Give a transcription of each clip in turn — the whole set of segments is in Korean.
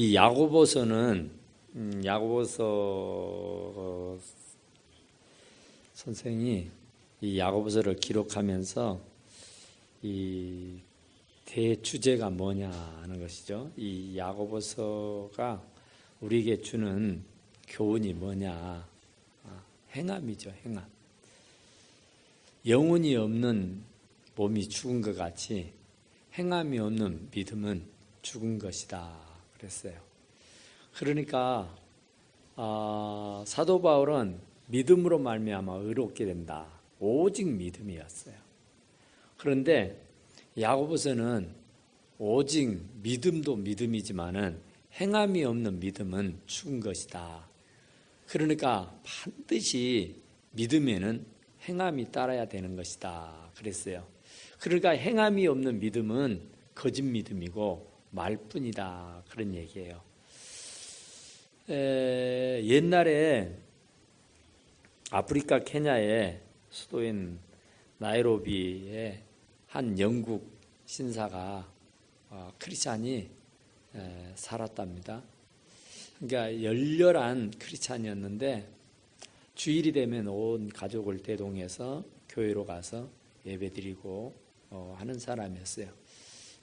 이 야고보서는 야고보서 선생이 이 야고보서를 기록하면서 이 대주제가 뭐냐 하는 것이죠. 이 야고보서가 우리에게 주는 교훈이 뭐냐? 행함이죠, 행함. 영혼이 없는 몸이 죽은 것 같이 행함이 없는 믿음은 죽은 것이다 그랬어요. 그러니까 사도 바울은 믿음으로 말미암아 의롭게 된다. 오직 믿음이었어요. 그런데 야고보서는 오직 믿음도 믿음이지만은 행함이 없는 믿음은 죽은 것이다. 그러니까 반드시 믿음에는 행함이 따라야 되는 것이다 그랬어요. 그러니까 행함이 없는 믿음은 거짓 믿음이고 말뿐이다 그런 얘기예요. 옛날에 아프리카 케냐의 수도인 나이로비에 한 영국 신사가 크리스찬이 살았답니다. 그러니까 열렬한 크리스찬이었는데 주일이 되면 온 가족을 대동해서 교회로 가서 예배드리고 하는 사람이었어요.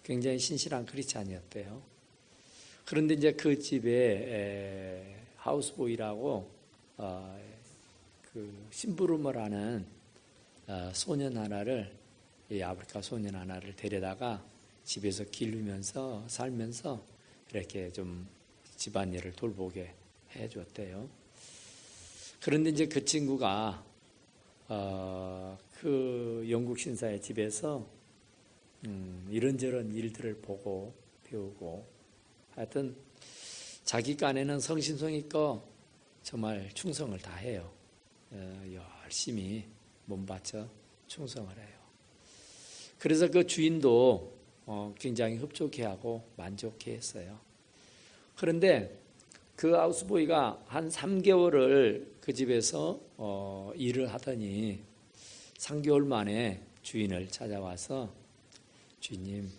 굉장히 신실한 크리스찬이었대요. 그런데 이제 그 집에 하우스보이라고 그 심부름을 하는 소년 하나를, 이 아프리카 소년 하나를 데려다가 집에서 기르면서 살면서 이렇게 좀 집안일을 돌보게 해줬대요. 그런데 이제 그 친구가 그 영국 신사의 집에서 이런저런 일들을 보고 배우고 하여튼 자기 간에는 성심성 있고 정말 충성을 다 해요. 열심히 몸바쳐 충성을 해요. 그래서 그 주인도 굉장히 흡족해하고 만족해했어요. 그런데 그 하우스보이가 한 3개월을 그 집에서 일을 하더니 3개월 만에 주인을 찾아와서 주인님,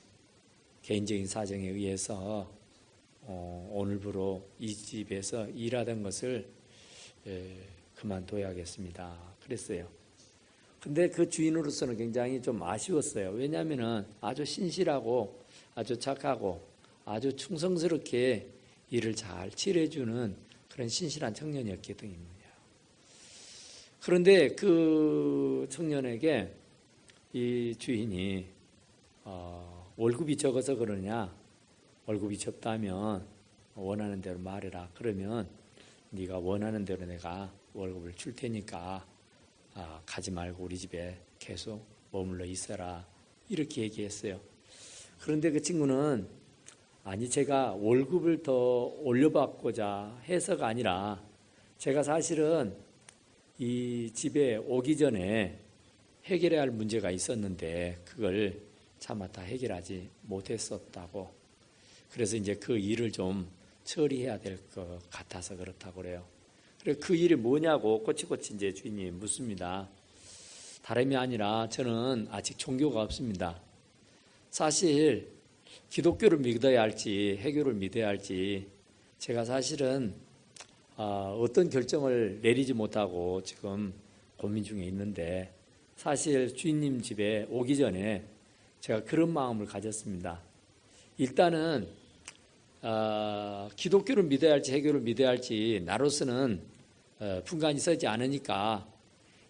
개인적인 사정에 의해서 오늘부로 이 집에서 일하던 것을 그만둬야겠습니다 그랬어요. 근데 그 주인으로서는 굉장히 좀 아쉬웠어요. 왜냐하면 아주 신실하고 아주 착하고 아주 충성스럽게 일을 잘 칠해주는 그런 신실한 청년이었기 때문이에요. 그런데 그 청년에게 이 주인이 월급이 적어서 그러냐, 월급이 적다면 원하는 대로 말해라. 그러면 네가 원하는 대로 내가 월급을 줄 테니까 가지 말고 우리 집에 계속 머물러 있어라. 이렇게 얘기했어요. 그런데 그 친구는 아니, 제가 월급을 더 올려받고자 해서가 아니라 제가 사실은 이 집에 오기 전에 해결해야 할 문제가 있었는데 그걸 차마 다 해결하지 못했었다고. 그래서 이제 그 일을 좀 처리해야 될 것 같아서 그렇다고 그래요. 그래서 그 일이 뭐냐고 꼬치꼬치 이제 주인이 묻습니다. 다름이 아니라 저는 아직 종교가 없습니다. 사실 기독교를 믿어야 할지 해교를 믿어야 할지 제가 사실은 어떤 결정을 내리지 못하고 지금 고민 중에 있는데 사실 주인님 집에 오기 전에 제가 그런 마음을 가졌습니다. 일단은 기독교를 믿어야 할지 해교를 믿어야 할지 나로서는 분간이 서지 않으니까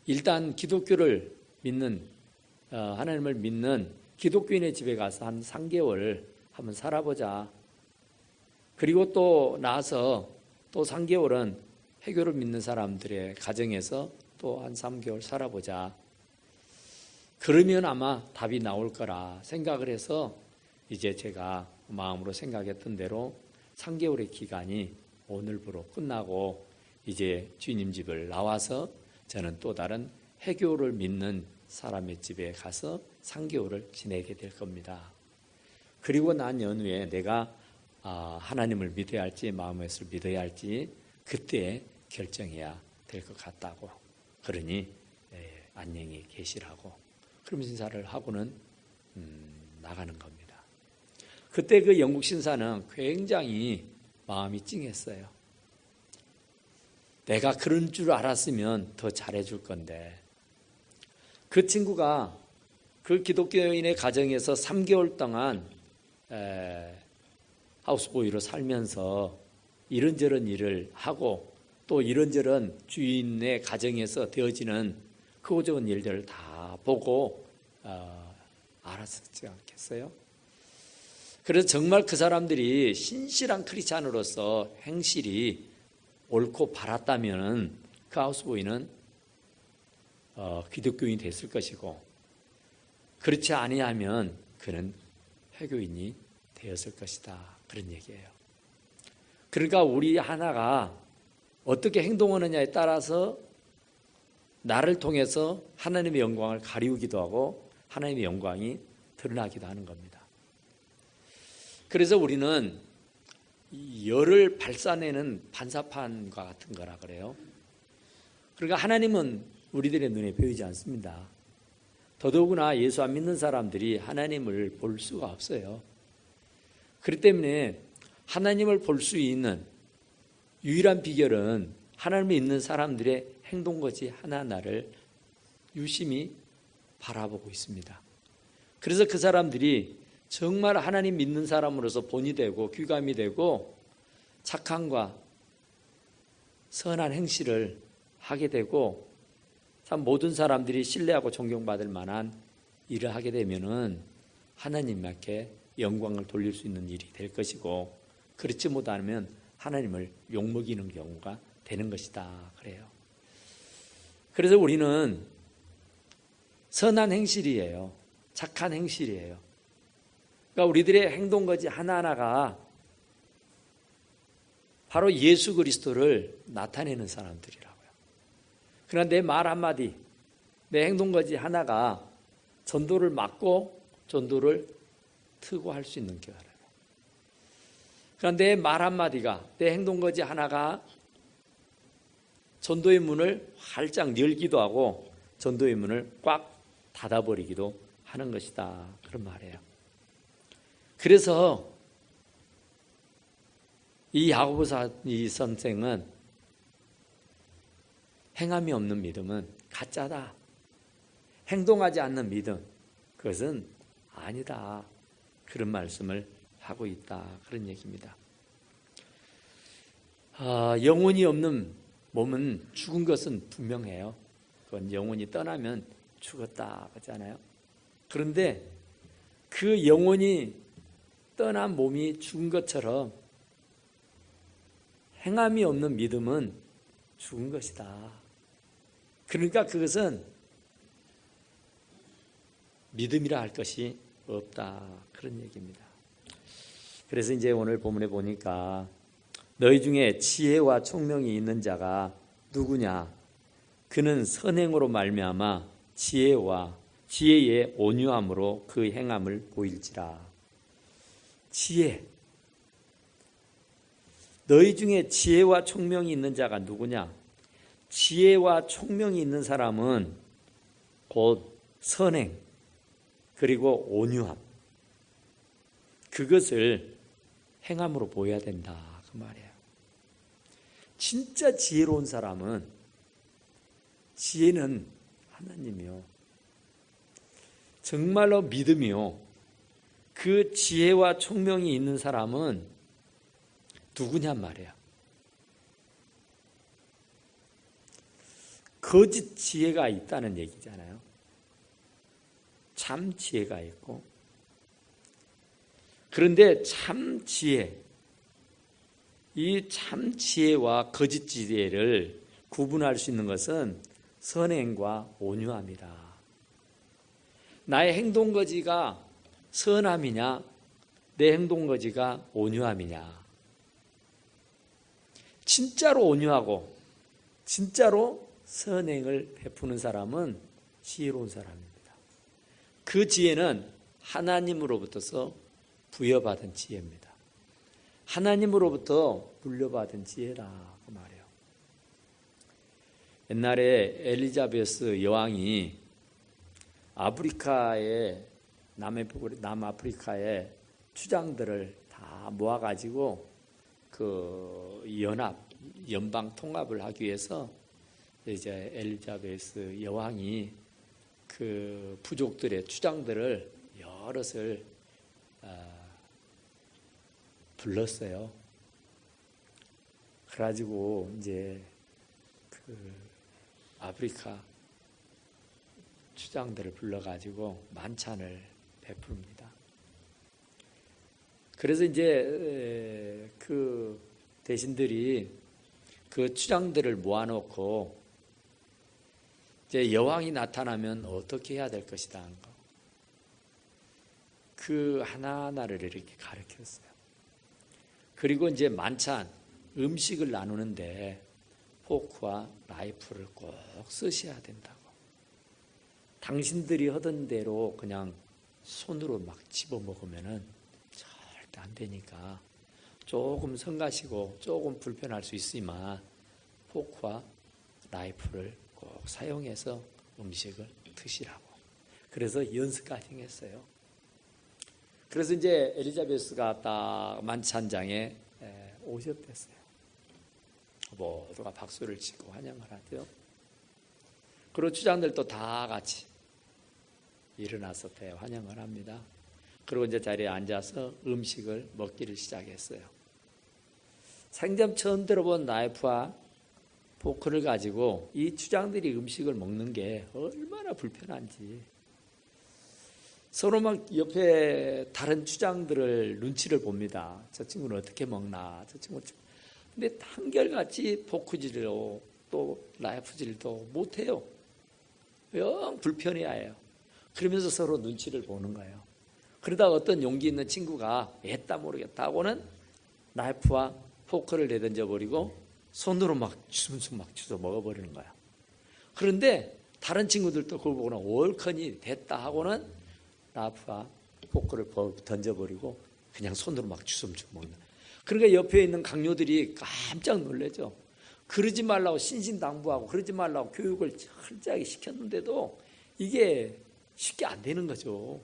일단 기독교를 믿는 하나님을 믿는 기독교인의 집에 가서 한 3개월 한번 살아보자. 그리고 또 나서 또 3개월은 해교를 믿는 사람들의 가정에서 또 한 3개월 살아보자. 그러면 아마 답이 나올 거라 생각을 해서 이제 제가 마음으로 생각했던 대로 3개월의 기간이 오늘부로 끝나고 이제 주님 집을 나와서 저는 또 다른 해교를 믿는 사람의 집에 가서 3개월을 지내게 될 겁니다. 그리고 난 연후에 내가 하나님을 믿어야 할지 마음의 예수를 믿어야 할지 그때 결정해야 될 것 같다고. 그러니 안녕히 계시라고. 그러면서 인사를 하고는 나가는 겁니다. 그때 그 영국 신사는 굉장히 마음이 찡했어요. 내가 그런 줄 알았으면 더 잘해줄 건데. 그 친구가 그 기독교인의 가정에서 3개월 동안 하우스보이로 살면서 이런저런 일을 하고 또 이런저런 주인의 가정에서 되어지는 크고적은 일들을 다 보고 알았었지 않겠어요? 그래서 정말 그 사람들이 신실한 크리스찬으로서 행실이 옳고 바랐다면 그 하우스보이는 기독교인이 됐을 것이고, 그렇지 아니하면 그는 회교인이 되었을 것이다, 그런 얘기예요. 그러니까 우리 하나가 어떻게 행동하느냐에 따라서 나를 통해서 하나님의 영광을 가리우기도 하고 하나님의 영광이 드러나기도 하는 겁니다. 그래서 우리는 열을 발산내는 반사판과 같은 거라 그래요. 그러니까 하나님은 우리들의 눈에 보이지 않습니다. 더더구나 예수 안 믿는 사람들이 하나님을 볼 수가 없어요. 그렇기 때문에 하나님을 볼 수 있는 유일한 비결은 하나님을 믿는 사람들의 행동거지 하나하나를 유심히 바라보고 있습니다. 그래서 그 사람들이 정말 하나님 믿는 사람으로서 본이 되고 귀감이 되고 착함과 선한 행실을 하게 되고 참 모든 사람들이 신뢰하고 존경받을 만한 일을 하게 되면은 하나님께 영광을 돌릴 수 있는 일이 될 것이고, 그렇지 못하면 하나님을 욕먹이는 경우가 되는 것이다, 그래요. 그래서 우리는 선한 행실이에요. 착한 행실이에요. 그러니까 우리들의 행동거지 하나하나가 바로 예수 그리스도를 나타내는 사람들이라고요. 그러나 내 말 한마디, 내 행동거지 하나가 전도를 막고 전도를 트고 할 수 있는 거예요. 그러나 내 말 한마디가, 내 행동거지 하나가 전도의 문을 활짝 열기도 하고 전도의 문을 꽉 닫아버리기도 하는 것이다, 그런 말이에요. 그래서 이 야고보 이 선생은 행함이 없는 믿음은 가짜다, 행동하지 않는 믿음, 그것은 아니다, 그런 말씀을 하고 있다, 그런 얘기입니다. 영혼이 없는 몸은 죽은 것은 분명해요. 그건 영혼이 떠나면 죽었다 그러잖아요. 그런데 그 영혼이 떠난 몸이 죽은 것처럼 행함이 없는 믿음은 죽은 것이다. 그러니까 그것은 믿음이라 할 것이 없다, 그런 얘기입니다. 그래서 이제 오늘 본문에 보니까 너희 중에 지혜와 총명이 있는 자가 누구냐? 그는 선행으로 말미암아 지혜의 온유함으로 그 행함을 보일지라. 지혜. 너희 중에 지혜와 총명이 있는 자가 누구냐? 지혜와 총명이 있는 사람은 곧 선행 그리고 온유함, 그것을 행함으로 보여야 된다, 그 말이에요. 진짜 지혜로운 사람은, 지혜는 하나님이요, 정말로 믿음이요, 그 지혜와 총명이 있는 사람은 누구냔 말이에요. 거짓 지혜가 있다는 얘기잖아요. 참 지혜가 있고, 그런데 참 지혜, 이 참 지혜와 거짓 지혜를 구분할 수 있는 것은 선행과 온유함이다. 나의 행동거지가 선함이냐, 내 행동거지가 온유함이냐. 진짜로 온유하고 진짜로 선행을 베푸는 사람은 지혜로운 사람입니다. 그 지혜는 하나님으로부터서 부여받은 지혜입니다. 하나님으로부터 물려받은 지혜다, 그 말이에요. 옛날에 엘리자베스 여왕이 남아프리카의 추장들을 다 모아가지고 그 연방 통합을 하기 위해서 이제 엘리자베스 여왕이 그 부족들의 주장들을 여럿을 불렀어요. 그래가지고 이제 그 아프리카 주장들을 불러가지고 만찬을 베풉니다. 그래서 이제 그 대신들이 그 주장들을 모아놓고 이제 여왕이 나타나면 어떻게 해야 될 것이다 하는 거. 그 하나하나를 이렇게 가르쳤어요. 그리고 이제 만찬 음식을 나누는데 포크와 나이프를 꼭 쓰셔야 된다고. 당신들이 하던 대로 그냥 손으로 막 집어 먹으면은 절대 안 되니까 조금 성가시고 조금 불편할 수 있지만 포크와 나이프를 꼭 사용해서 음식을 드시라고. 그래서 연습까지 했어요. 그래서 이제 엘리자베스가 딱 만찬장에 오셨댔어요. 모두가 박수를 치고 환영을 하죠. 그리고 주장들도 다 같이 일어나서 대환영을 합니다. 그리고 이제 자리에 앉아서 음식을 먹기를 시작했어요. 생전 처음 들어본 나이프와 포크를 가지고 이 주장들이 음식을 먹는 게 얼마나 불편한지 서로 막 옆에 다른 주장들을 눈치를 봅니다. 저 친구는 어떻게 먹나, 저 친구는. 근데 한결같이 포크질도 또 나이프질도 못해요. 영 불편해해요. 그러면서 서로 눈치를 보는 거예요. 그러다가 어떤 용기 있는 친구가 했다 모르겠다 하고는 나이프와 포크를 내던져 버리고 손으로 막 주섬주섬 막 주워 먹어버리는 거야. 그런데 다른 친구들도 그걸 보고는 월커니 됐다 하고는 나이프와 포크를 던져버리고 그냥 손으로 막 주섬주섬 먹는 거야. 그러니까 옆에 있는 강요들이 깜짝 놀라죠. 그러지 말라고 신신당부하고 그러지 말라고 교육을 철저하게 시켰는데도 이게 쉽게 안 되는 거죠.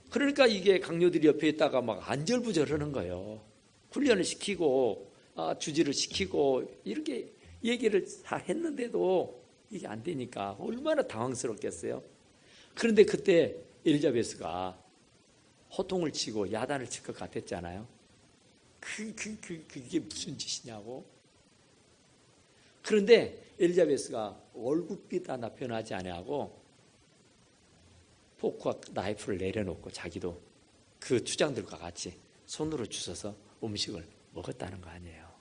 그러니까 이게 강요들이 옆에 있다가 막 안절부절하는 거예요. 훈련을 시키고 주지를 시키고 이렇게 얘기를 잘 했는데도 이게 안 되니까 얼마나 당황스럽겠어요. 그런데 그때 엘리자베스가 호통을 치고 야단을 칠 것 같았잖아요. 그게 무슨 짓이냐고. 그런데 엘리자베스가 얼굴빛 하나 변하지 아니하고 포크와 나이프를 내려놓고 자기도 그 주장들과 같이 손으로 주워서 음식을 먹었다는 거 아니에요.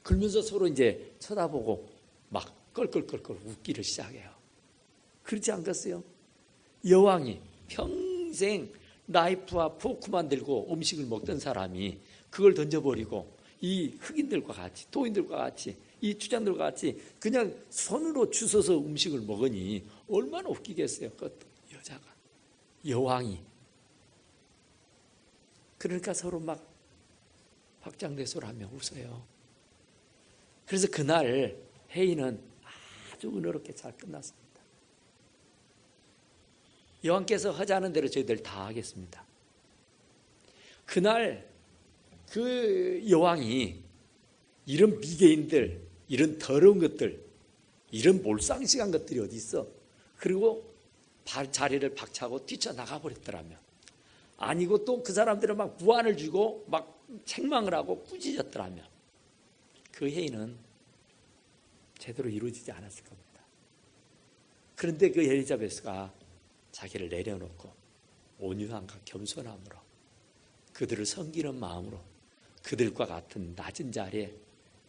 그러면서 서로 이제 쳐다보고 막 껄껄껄껄 웃기를 시작해요. 그렇지 않겠어요? 여왕이 평생 나이프와 포크만 들고 음식을 먹던 사람이 그걸 던져버리고 이 흑인들과 같이 도인들과 같이 이 주장들과 같이 그냥 손으로 주워서 음식을 먹으니 얼마나 웃기겠어요. 그 여자가 여왕이. 그러니까 서로 막 박장대소를 하며 웃어요. 그래서 그날 회의는 아주 은혜롭게 잘 끝났습니다. 여왕께서 하자는 대로 저희들 다 하겠습니다. 그날 그 여왕이 이런 미개인들, 이런 더러운 것들, 이런 몰상식한 것들이 어디 있어? 그리고 자리를 박차고 뛰쳐나가 버렸더라면, 아니고 또 그 사람들은 막 무안을 주고 막 책망을 하고 꾸짖었더라면 그 회의는 제대로 이루어지지 않았을 겁니다. 그런데 그 엘리자베스가 자기를 내려놓고 온유함과 겸손함으로 그들을 섬기는 마음으로 그들과 같은 낮은 자리에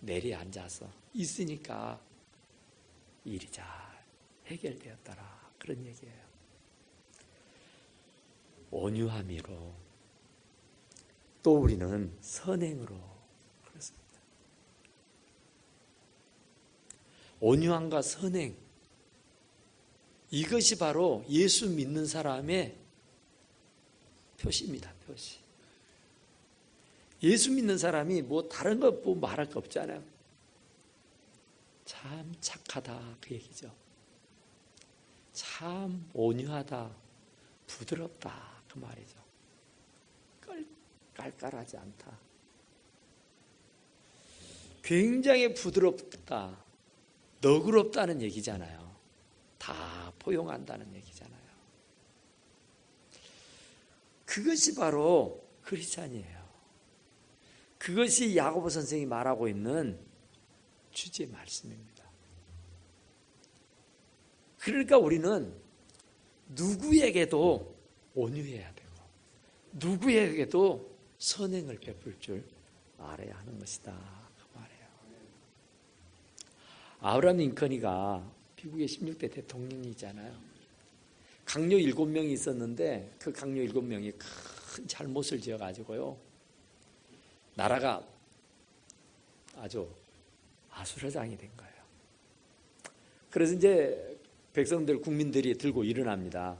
내려앉아서 있으니까 일이 잘 해결되었더라. 그런 얘기예요. 온유함으로 또 우리는 선행으로 그렇습니다. 온유함과 선행, 이것이 바로 예수 믿는 사람의 표시입니다. 표시. 예수 믿는 사람이 뭐 다른 거 뭐 말할 거 없잖아요. 참 착하다 그 얘기죠. 참 온유하다, 부드럽다 그 말이죠. 깔깔하지 않다. 굉장히 부드럽다, 너그럽다는 얘기잖아요. 다 포용한다는 얘기잖아요. 그것이 바로 크리스찬이에요. 그것이 야고보 선생이 말하고 있는 주제의 말씀입니다. 그러니까 우리는 누구에게도 온유해야 되고 누구에게도 선행을 베풀 줄 알아야 하는 것이다 그 말이에요. 아브라함 링컨이가 미국의 16대 대통령이잖아요. 강요 7명이 있었는데 그 강요 7명이 큰 잘못을 지어가지고요, 나라가 아주 아수라장이 된 거예요. 그래서 이제 백성들, 국민들이 들고 일어납니다.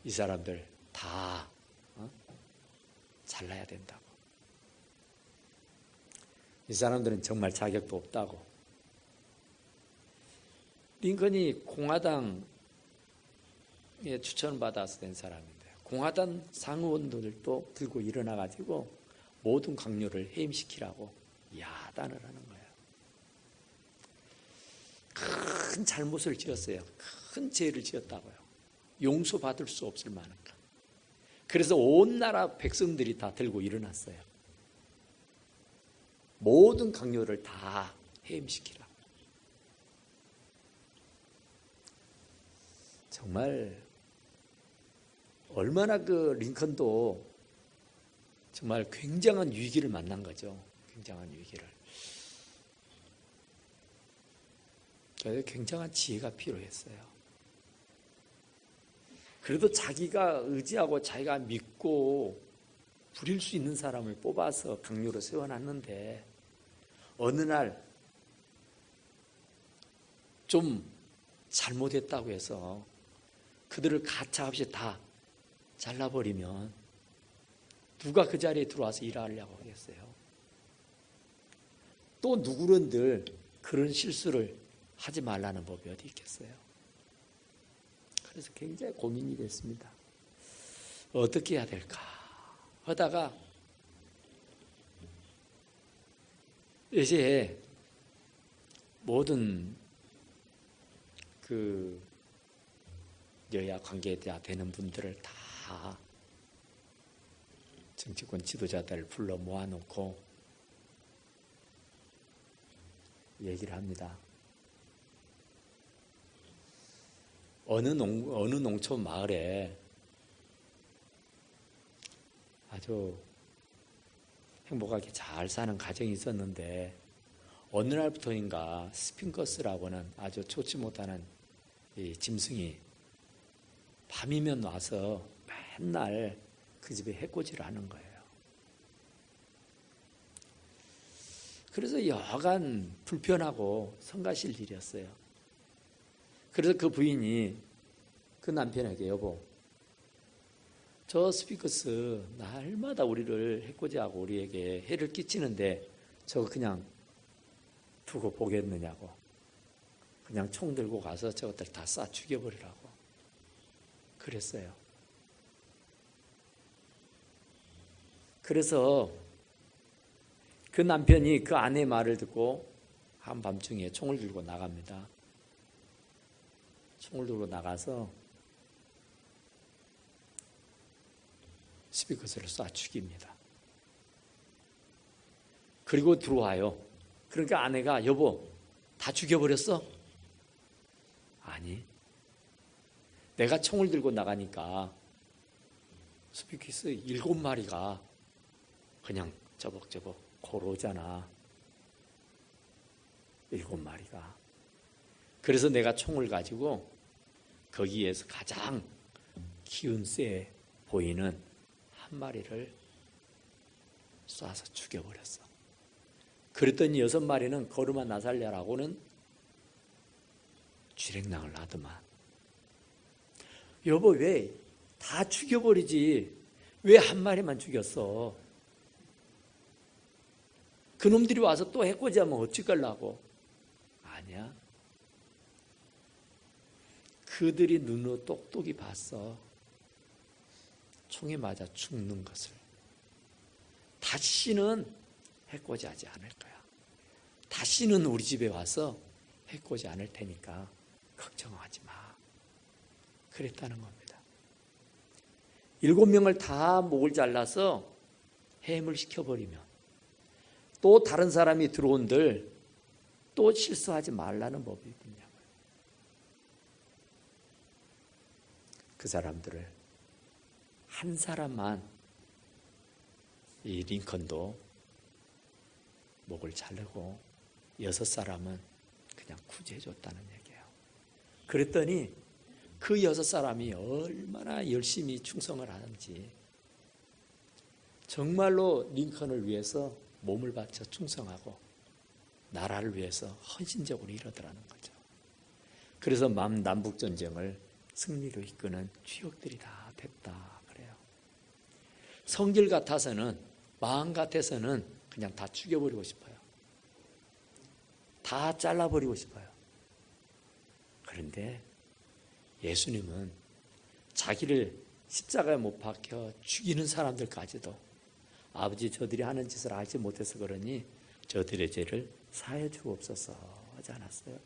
이 사람들 다 잘라야 된다고. 이 사람들은 정말 자격도 없다고. 링컨이 공화당에 추천받아서 된 사람인데 공화당 상원들도 들고 일어나가지고 모든 강요를 해임시키라고 야단을 하는 거예요. 큰 잘못을 지었어요. 큰 죄를 지었다고요. 용서받을 수 없을 만한가. 그래서 온 나라 백성들이 다 들고 일어났어요. 모든 강요를 다 해임시키라. 정말 얼마나 그 링컨도 정말 굉장한 위기를 만난 거죠. 굉장한 위기를. 그래서 굉장한 지혜가 필요했어요. 그래도 자기가 의지하고 자기가 믿고 부릴 수 있는 사람을 뽑아서 강요로 세워놨는데 어느 날 좀 잘못했다고 해서 그들을 가차없이 다 잘라버리면 누가 그 자리에 들어와서 일하려고 하겠어요? 또 누구른들 그런 실수를 하지 말라는 법이 어디 있겠어요? 그래서 굉장히 고민이 됐습니다. 어떻게 해야 될까 하다가 이제 모든 그 여야 관계자 되는 분들을 다 정치권 지도자들을 불러 모아놓고 얘기를 합니다. 어느 농촌 마을에 아주 행복하게 잘 사는 가정이 있었는데 어느 날부터인가 스핑커스라고는 아주 좋지 못하는 이 짐승이 밤이면 와서 맨날 그 집에 해코지를 하는 거예요. 그래서 여간 불편하고 성가실 일이었어요. 그래서 그 부인이 그 남편에게 여보, 저 스피커스 날마다 우리를 해코지하고 우리에게 해를 끼치는데 저거 그냥 두고 보겠느냐고. 그냥 총 들고 가서 저것들 다 쏴 죽여버리라고 그랬어요. 그래서 그 남편이 그 아내의 말을 듣고 한밤중에 총을 들고 나갑니다. 총을 들고 나가서 스피커스를 쏴 죽입니다. 그리고 들어와요. 그러니까 아내가 여보 다 죽여버렸어? 아니, 내가 총을 들고 나가니까 스피커스 7마리가 그냥 저벅저벅 걸어오잖아. 7마리가. 그래서 내가 총을 가지고 거기에서 가장 기운 세 보이는 한 마리를 쏴서 죽여버렸어. 그랬더니 6마리는 거르마 나살랴라고는 쥐랭낭을 하더만. 여보 왜 다 죽여버리지 왜 한 마리만 죽였어? 그놈들이 와서 또 해코지하면 어찌걸라고? 아니야. 그들이 눈으로 똑똑히 봤어. 총에 맞아 죽는 것을 다시는 해코지하지 않을 거야. 다시는 우리 집에 와서 해코지 않을 테니까 걱정하지 마. 그랬다는 겁니다. 7명을 다 목을 잘라서 해임을 시켜버리면 또 다른 사람이 들어온들 또 실수하지 말라는 법이 있냐고요. 그 사람들을 한 사람만 이 링컨도 목을 자르고 6사람은 그냥 구제해줬다는 얘기예요. 그랬더니 그 6사람이 얼마나 열심히 충성을 하는지 정말로 링컨을 위해서 몸을 바쳐 충성하고 나라를 위해서 헌신적으로 이러더라는 거죠. 그래서 남북전쟁을 승리로 이끄는 주역들이 다 됐다 그래요. 성질 같아서는, 마음 같아서는 그냥 다 죽여버리고 싶어요. 다 잘라버리고 싶어요. 그런데 예수님은 자기를 십자가에 못 박혀 죽이는 사람들까지도 아버지 저들이 하는 짓을 알지 못해서 그러니 저들의 죄를 사해 주옵소서 하지 않았어요.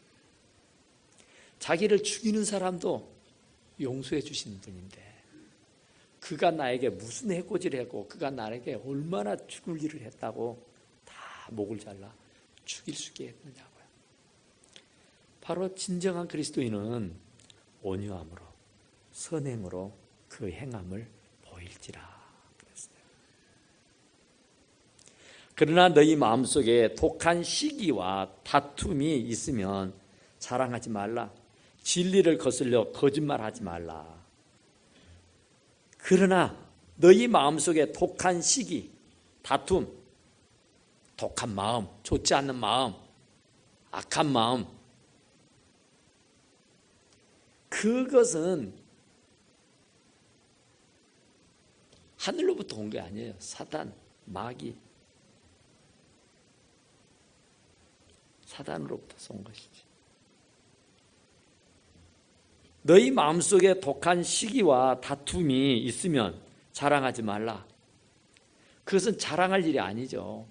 자기를 죽이는 사람도 용서해 주시는 분인데 그가 나에게 무슨 해코지를 했고 그가 나에게 얼마나 죽을 일을 했다고 다 목을 잘라 죽일 수 있게 했느냐고요. 바로 진정한 그리스도인은 온유함으로 선행으로 그 행함을 보일지라 그랬어요. 그러나 너희 마음속에 독한 시기와 다툼이 있으면 자랑하지 말라. 진리를 거슬려 거짓말하지 말라. 그러나 너희 마음속에 독한 시기, 다툼, 독한 마음, 좋지 않는 마음, 악한 마음, 그것은 하늘로부터 온 게 아니에요. 사단, 마귀, 사단으로부터 온 것이지. 너희 마음속에 독한 시기와 다툼이 있으면 자랑하지 말라. 그것은 자랑할 일이 아니죠.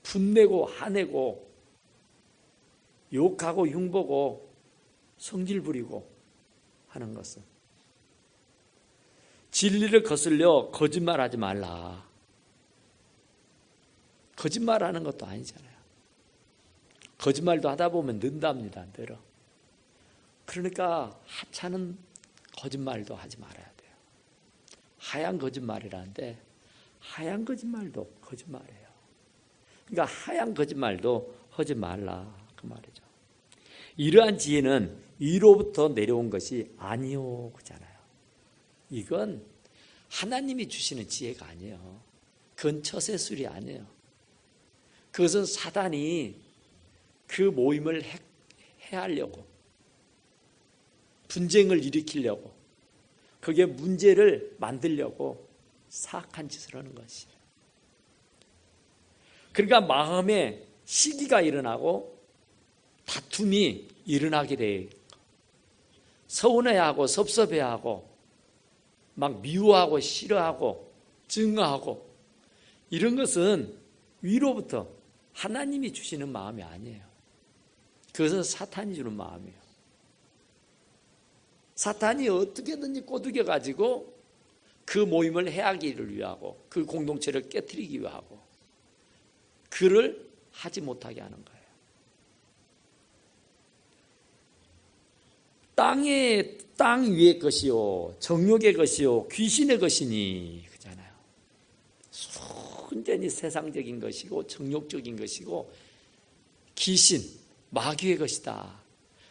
분내고 화내고 욕하고 흉보고 성질 부리고 하는 것은 진리를 거슬려 거짓말하지 말라. 거짓말하는 것도 아니잖아요. 거짓말도 하다 보면 는답니다. 늘어. 그러니까 하찮은 거짓말도 하지 말아야 돼요. 하얀 거짓말이라는데 하얀 거짓말도 거짓말이에요. 그러니까 하얀 거짓말도 하지 말라 그 말이죠. 이러한 지혜는 위로부터 내려온 것이 아니요 그잖아요. 이건 하나님이 주시는 지혜가 아니에요. 그건 처세술이 아니에요. 그것은 사단이 그 모임을 해하려고 분쟁을 일으키려고 그게 문제를 만들려고 사악한 짓을 하는 것이에요. 그러니까 마음에 시기가 일어나고 다툼이 일어나게 돼. 서운해하고 섭섭해하고 막 미워하고 싫어하고 증오하고 이런 것은 위로부터 하나님이 주시는 마음이 아니에요. 그것은 사탄이 주는 마음이에요. 사탄이 어떻게든지 꼬드겨 가지고 그 모임을 해하기를 위하고 그 공동체를 깨트리기 위하고 그를 하지 못하게 하는 거예요. 땅 위의 것이요 정욕의 것이요 귀신의 것이니 그잖아요. 순전히 세상적인 것이고 정욕적인 것이고 귀신 마귀의 것이다.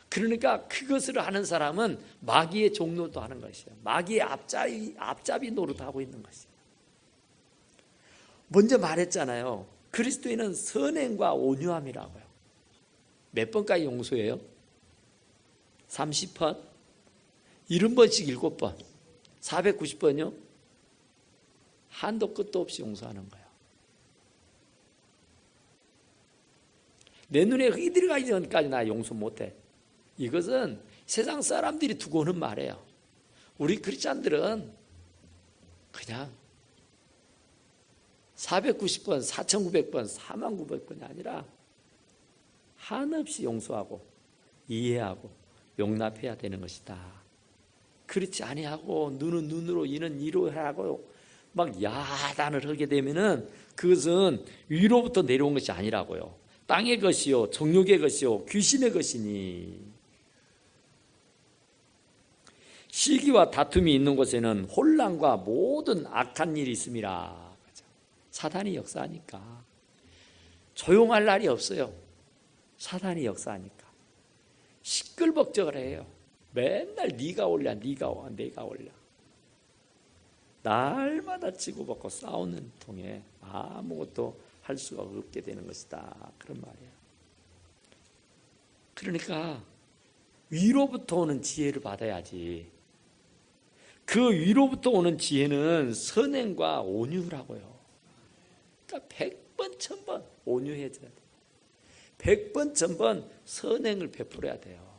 그러니까 그것을 하는 사람은 마귀의 종로도 하는 것이에요. 마귀의 앞잡이 노릇하고 있는 것이에요. 먼저 말했잖아요. 그리스도인은 선행과 온유함이라고요. 몇 번까지 용서해요? 30번? 70번씩 7번 490번이요? 한도 끝도 없이 용서하는 거예요. 내 눈에 흙이 들어가기 전까지 나 용서 못해. 이것은 세상 사람들이 두고 오는 말이에요. 우리 크리스찬들은 그냥 490번, 4,900번, 49,900번이 아니라 한없이 용서하고 이해하고 용납해야 되는 것이다. 그렇지 아니하고 눈은 눈으로 이는 이로 하고 막 야단을 하게 되면은 그것은 위로부터 내려온 것이 아니라고요. 땅의 것이요, 정욕의 것이요, 귀신의 것이니. 시기와 다툼이 있는 곳에는 혼란과 모든 악한 일이 있음이라. 사단이 역사하니까 조용할 날이 없어요. 사단이 역사하니까 시끌벅적을 해요. 맨날 네가 올려, 네가 와, 내가 올려. 날마다 치고받고 싸우는 통에 아무것도 할 수가 없게 되는 것이다. 그런 말이에요. 그러니까 위로부터 오는 지혜를 받아야지. 그 위로부터 오는 지혜는 선행과 온유라고요. 그러니까 100번, 1000번 온유해져야 돼요. 100번, 1000번 선행을 베풀어야 돼요.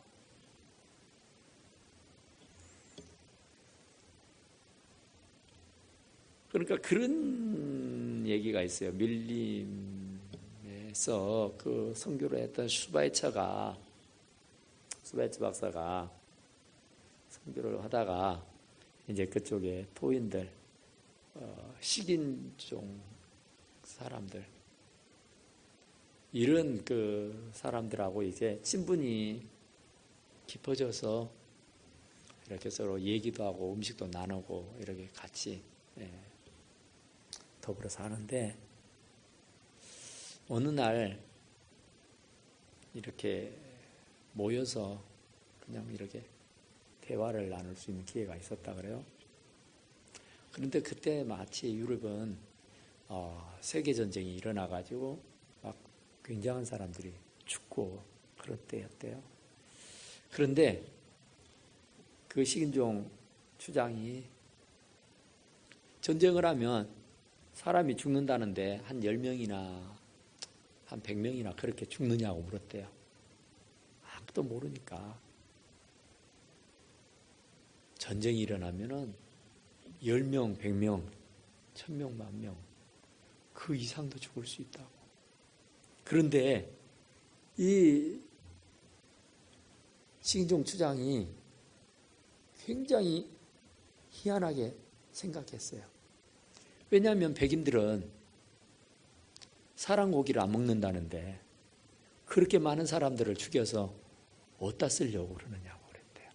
그러니까 그런 얘기가 있어요. 밀림에서 그 선교를 했던 슈바이처 박사가 선교를 하다가 이제 그쪽에 토인들, 식인종 사람들, 이런 그 사람들하고 이제 친분이 깊어져서 이렇게 서로 얘기도 하고 음식도 나누고 이렇게 같이 더불어 사는데 어느 날 이렇게 모여서 그냥 이렇게 대화를 나눌 수 있는 기회가 있었다 그래요. 그런데 그때 마치 유럽은 세계전쟁이 일어나가지고 막 굉장한 사람들이 죽고 그럴 때였대요. 그런데 그 식인종 추장이 전쟁을 하면 사람이 죽는다는데 한 10명이나 한 100명이나 그렇게 죽느냐고 물었대요. 아무도 모르니까. 전쟁이 일어나면은 10명, 100명, 1000명, 10,000명 그 이상도 죽을 수 있다고. 그런데 이 식인종 추장이 굉장히 희한하게 생각했어요. 왜냐하면 백인들은 사람 고기를 안 먹는다는데 그렇게 많은 사람들을 죽여서 어디다 쓰려고 그러느냐고 그랬대요.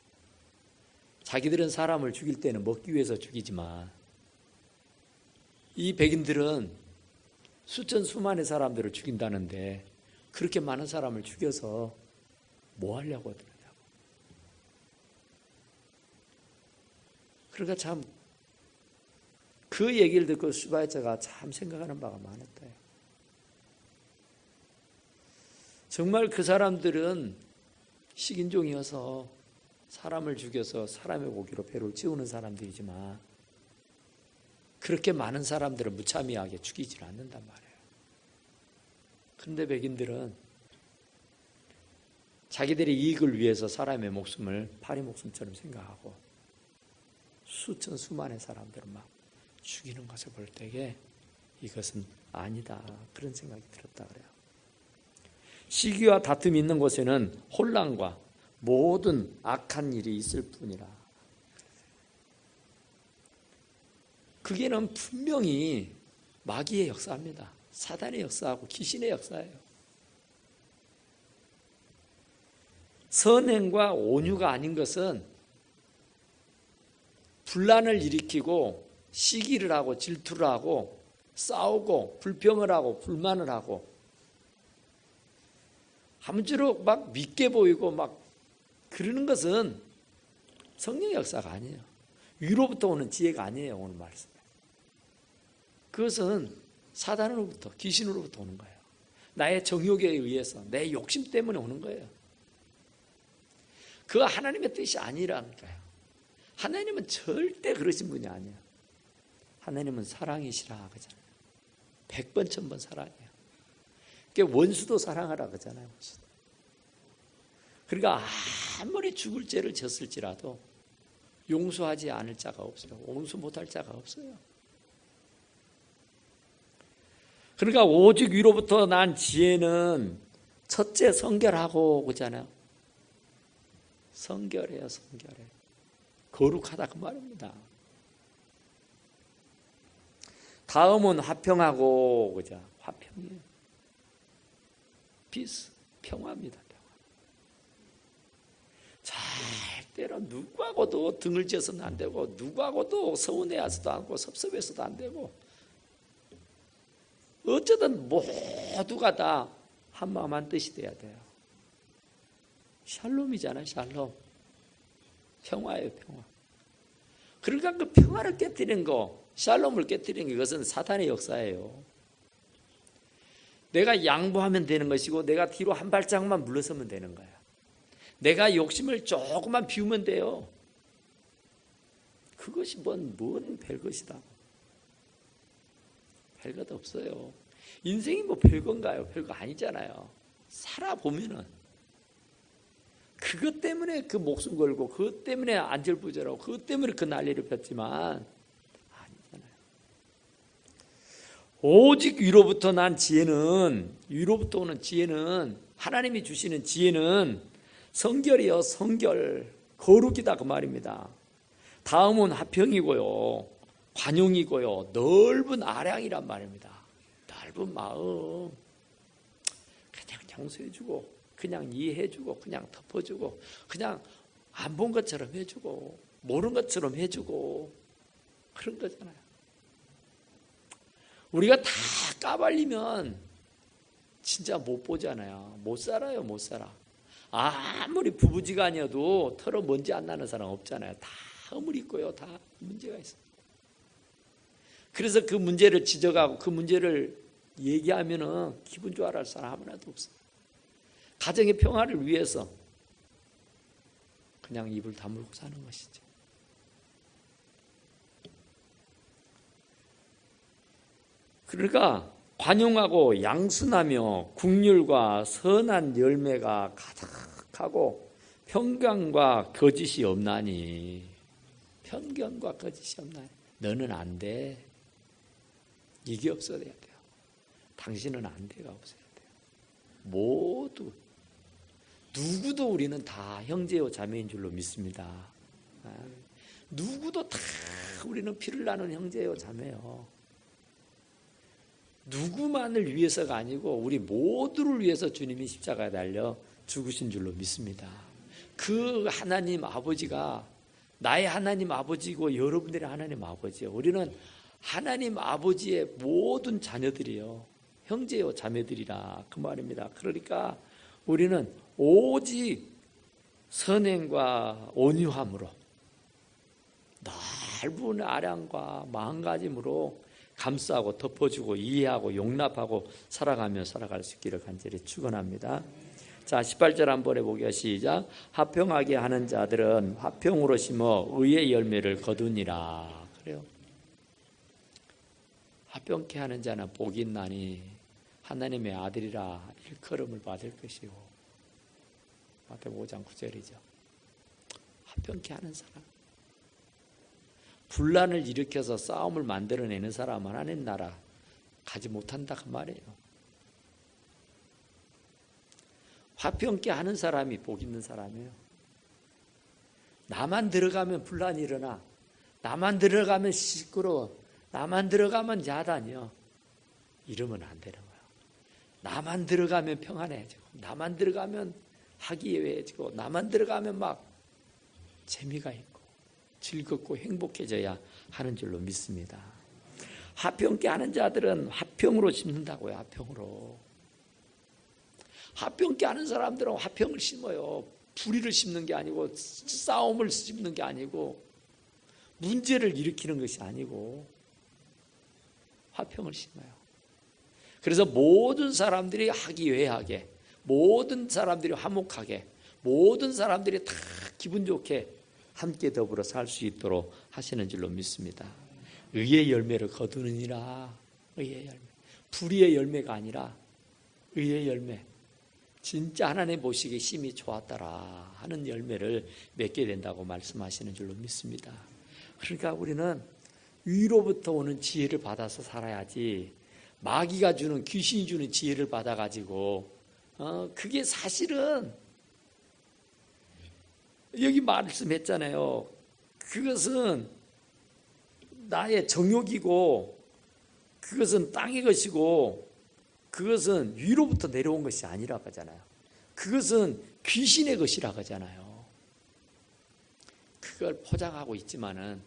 자기들은 사람을 죽일 때는 먹기 위해서 죽이지만 이 백인들은 수천 수만의 사람들을 죽인다는데 그렇게 많은 사람을 죽여서 뭐 하려고 하더냐고. 그러니까 참 그 얘기를 듣고 슈바이처가 참 생각하는 바가 많았대요. 정말 그 사람들은 식인종이어서 사람을 죽여서 사람의 고기로 배를 채우는 사람들이지만 그렇게 많은 사람들을 무참하게 죽이지는 않는단 말이에요. 그런데 백인들은 자기들의 이익을 위해서 사람의 목숨을 파리 목숨처럼 생각하고 수천 수만의 사람들을 막 죽이는 것을 볼 때에 이것은 아니다 그런 생각이 들었다 그래요. 시기와 다툼이 있는 곳에는 혼란과 모든 악한 일이 있을 뿐이라. 그게는 분명히 마귀의 역사입니다. 사단의 역사하고 귀신의 역사예요. 선행과 온유가 아닌 것은 분란을 일으키고 시기를 하고 질투를 하고 싸우고 불평을 하고 불만을 하고 아무쪼록 막 믿게 보이고 막 그러는 것은 성령의 역사가 아니에요. 위로부터 오는 지혜가 아니에요. 오늘 말씀에. 그것은 사단으로부터 귀신으로부터 오는 거예요. 나의 정욕에 의해서 내 욕심 때문에 오는 거예요. 그거 하나님의 뜻이 아니라니까요. 하나님은 절대 그러신 분이 아니에요. 하나님은 사랑이시라 그러잖아요. 100번 1000번 사랑이에요. 그러니까 원수도 사랑하라 그러잖아요. 원수도. 그러니까 아무리 죽을 죄를 졌을지라도 용서하지 않을 자가 없어요. 용서 못할 자가 없어요. 그러니까 오직 위로부터 난 지혜는 첫째 성결하고 그러잖아요. 성결해요, 성결해. 거룩하다 그 말입니다. 다음은 화평하고 그죠? 화평이에요. 피스, 평화입니다. 평화. 절대로 누구하고도 등을 지어서는 안 되고 누구하고도 서운해서도 않고 섭섭해서도 안 되고 어쩌든 모두가 다 한마음 한뜻이 돼야 돼요. 샬롬이잖아요. 샬롬. 평화예요. 평화. 그러니까 그 평화를 깨뜨리는 거, 샬롬을 깨뜨리는 것은 사탄의 역사예요. 내가 양보하면 되는 것이고 내가 뒤로 한 발짝만 물러서면 되는 거야. 내가 욕심을 조금만 비우면 돼요. 그것이 뭔 별것이다. 별것 없어요. 인생이 뭐 별건가요? 별거 아니잖아요. 살아보면은 그것 때문에 그 목숨 걸고 그것 때문에 안절부절하고 그것 때문에 그 난리를 폈지만 아니잖아요. 오직 위로부터 난 지혜는, 위로부터 오는 지혜는, 하나님이 주시는 지혜는 성결이요, 성결, 거룩이다 그 말입니다. 다음은 화평이고요, 관용이고요, 넓은 아량이란 말입니다. 넓은 마음, 그냥 용서해주고 그냥 이해해주고 그냥 덮어주고 그냥 안 본 것처럼 해주고 모르는 것처럼 해주고 그런 거잖아요. 우리가 다 까발리면 진짜 못 보잖아요. 못 살아요. 못 살아. 아무리 부부지간이어도 털어 먼지 안 나는 사람 없잖아요. 다 허물 있고요. 다 문제가 있어요. 그래서 그 문제를 지적하고 그 문제를 얘기하면은 기분 좋아할 사람 하나도 없어요. 가정의 평화를 위해서 그냥 입을 다물고 사는 것이죠. 그러니까 관용하고 양순하며 국률과 선한 열매가 가득하고 편견과 거짓이 없나니. 편견과 거짓이 없나니. 너는 안 돼. 이게 없어야 돼요. 당신은 안 돼가 없어야 돼요. 모두 누구도 우리는 다 형제요 자매인 줄로 믿습니다. 누구도 다 우리는 피를 나눈 형제요 자매요. 누구만을 위해서가 아니고 우리 모두를 위해서 주님이 십자가에 달려 죽으신 줄로 믿습니다. 그 하나님 아버지가 나의 하나님 아버지고 여러분들의 하나님 아버지예요. 우리는 하나님 아버지의 모든 자녀들이요, 형제요 자매들이라 그 말입니다. 그러니까 우리는 오직 선행과 온유함으로 넓은 아량과 마음가짐으로 감싸고 덮어주고 이해하고 용납하고 살아가며 살아갈 수 있기를 간절히 축원합니다. 자, 18절 한번 해보게요. 시작. 화평하게 하는 자들은 화평으로 심어 의의 열매를 거두니라. 그래요. 화평케 하는 자는 복이 있나니 하나님의 아들이라 일컬음을 받을 것이요. 마태복음 5장 9절이죠. 화평케 하는 사람, 분란을 일으켜서 싸움을 만들어내는 사람은 하나님 나라 가지 못한다 그 말이에요. 화평케 하는 사람이 복 있는 사람이에요. 나만 들어가면 분란이 일어나, 나만 들어가면 시끄러워, 나만 들어가면 야단이요. 이러면 안 되는 거예요. 나만 들어가면 평안해지고, 나만 들어가면 화기애애해지고, 나만 들어가면 막 재미가 있고 즐겁고 행복해져야 하는 줄로 믿습니다. 화평케 하는 자들은 화평으로 심는다고요. 화평으로. 화평케 하는 사람들은 화평을 심어요. 불의를 심는 게 아니고 싸움을 심는 게 아니고 문제를 일으키는 것이 아니고 화평을 심어요. 그래서 모든 사람들이 화기애애하게, 모든 사람들이 화목하게, 모든 사람들이 다 기분 좋게 함께 더불어 살 수 있도록 하시는 줄로 믿습니다. 의의 열매를 거두느니라. 의의 열매. 불의의 열매가 아니라 의의 열매. 진짜 하나님 보시기에 심히 좋았더라 하는 열매를 맺게 된다고 말씀하시는 줄로 믿습니다. 그러니까 우리는 위로부터 오는 지혜를 받아서 살아야지 마귀가 주는, 귀신이 주는 지혜를 받아가지고 그게 사실은 여기 말씀했잖아요. 그것은 나의 정욕이고 그것은 땅의 것이고 그것은 위로부터 내려온 것이 아니라고 하잖아요. 그것은 귀신의 것이라고 하잖아요. 그걸 포장하고 있지만은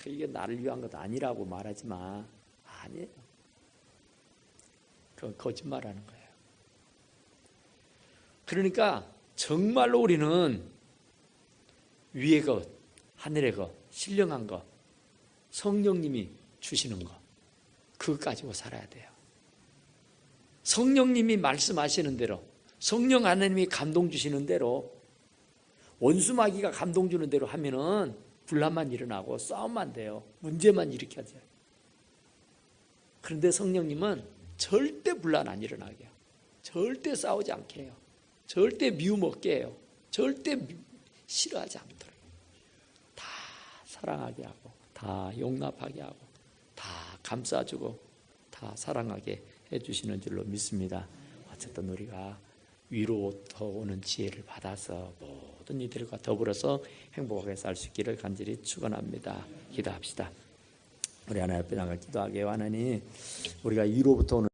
이게 나를 위한 것 아니라고 말하지 마. 아니에요. 그건 거짓말하는 거예요. 그러니까 정말로 우리는 위의 것, 하늘의 것, 신령한 것, 성령님이 주시는 것, 그거 가지고 살아야 돼요. 성령님이 말씀하시는 대로, 성령 하나님이 감동 주시는 대로, 원수 마귀가 감동 주는 대로 하면은 분란만 일어나고 싸움만 돼요. 문제만 일으켜져요. 그런데 성령님은 절대 분란 안 일어나게 해요. 절대 싸우지 않게 해요. 절대 미움 없게 해요. 절대 싫어하지 않도록 다 사랑하게 하고, 다 용납하게 하고, 다 감싸주고, 다 사랑하게 해주시는 줄로 믿습니다. 어쨌든 우리가 위로부터 오는 지혜를 받아서 모든 이들과 더불어서 행복하게 살 수 있기를 간절히 축원합니다. 기도합시다. 우리 하나님 앞에 나가 기도하게 하나님, 우리가 위로부터 오는